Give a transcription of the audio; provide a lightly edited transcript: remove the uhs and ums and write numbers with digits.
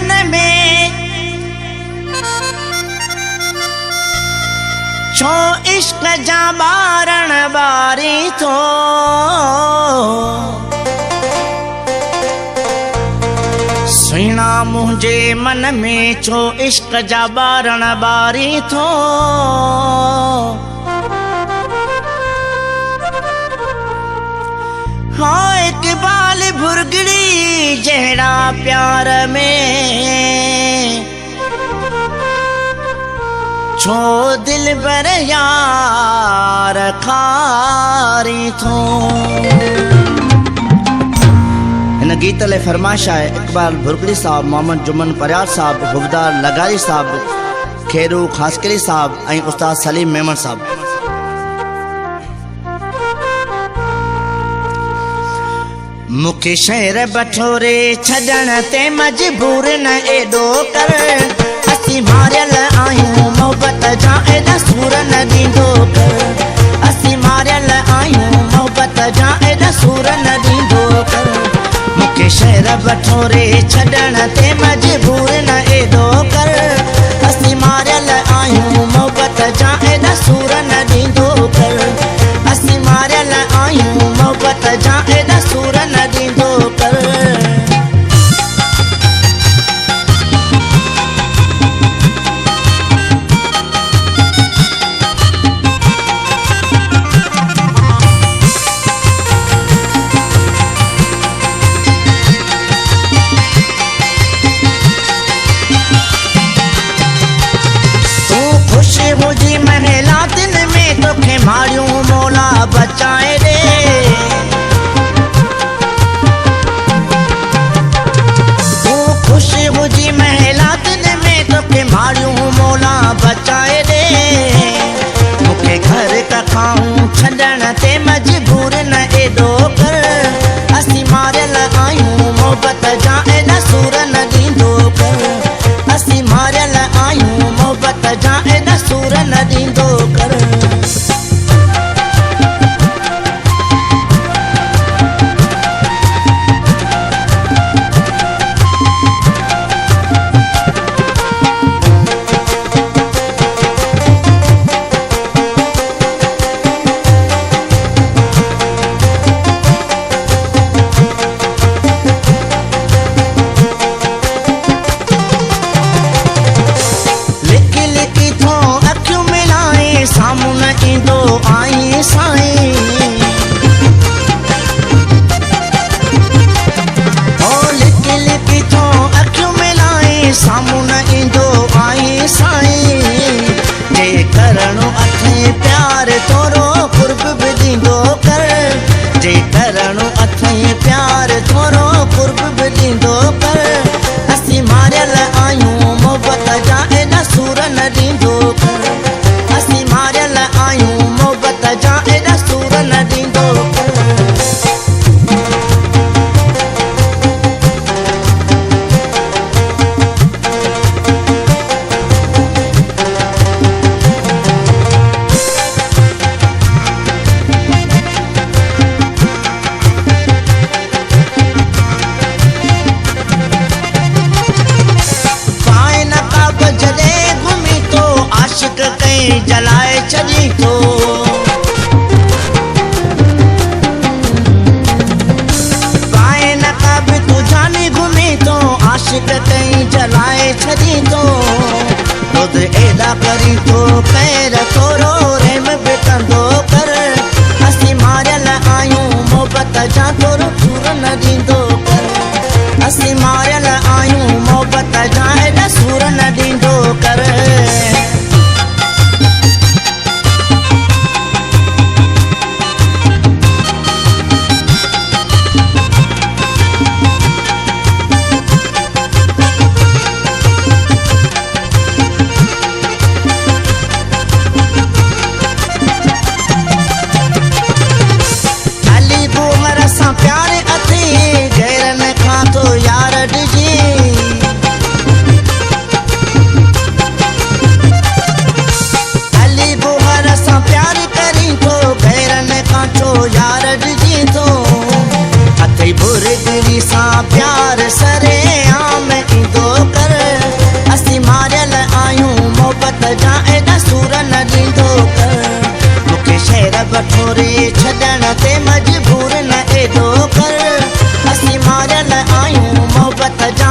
मन में छो इश्क जा बारण बारी थो सुना मुझे मन में छो इश्क जा बारण बारी थो हाँ इकबाल भुरगड़ी जहरा प्यार में छो दिल बर यार खारी थो। इन गीत ले फरमाइश है इकबाल भुरगड़ी साहब, मोहम्मद जुमन परियार साहब, हुबदार लगारी साहब, खेरू खासकरी साहब और उस्ताद सलीम मेमन साहब। मुखे शहर बठोरे छड़न ते मजबूर न एडो कर असी मारियल आयूं मोहब्बत जा एडा सूर न दींदो कर असी मारियल आयूं मोहब्बत जा एडा सूर न दींदो कर मुखे शहर बठोरे छड़न ते मजबूर न एडो कर असी मारियल आयूं मोहब्बत जा एडा सूर न दींदो कर असी मारियल आयूं मोहब्बत जा एडा सूर न दींदो कर। तू खुश हुजी महला दिन में तोखे मारियूं मौला बचाए रे खुश हुजी महला दिन में तोखे मारियूं मौला बचाए रे मुखे घर का खाऊं छड़न ते मजबूर न एडो कर असी मारियल आयूं मोहब्बत जा एडा सूर न दींदो कर असी मारियल आयूं मोहब्बत जा एडा सूर न दींदो कर। सामुन इंदो आई साईं ओ लिकी लिकी थो अखियूं मिलाई सामुन इंदो आई साईं जे करणो अथई प्यार तोरो कुर्ब भी दींदो कर जे करणो अथई प्यार तोरो कुर्ब भी दींदो कर असी मारियल आयूं मोहब्बत जा एडा सूर न दींदो कर असी मारियल आयूं मोहब्बत जा एडा सूर न दींदो कर। पाए नकाब जॾे घुमी तो आशिक कई जलाए छॾी थो पाए नकाब तू जानी घुमी तो आशिक कई जलाए छॾी थो खुद एॾा करी थो पैर थोरो रेम बि कंदो कर असी मारियल आयूं मोहब्बत जा थोरो सूर न दींदो कर असी मारियल आयूं मोहब्बत जा एॾा सूर न दींदो कर। मोहब्बत जा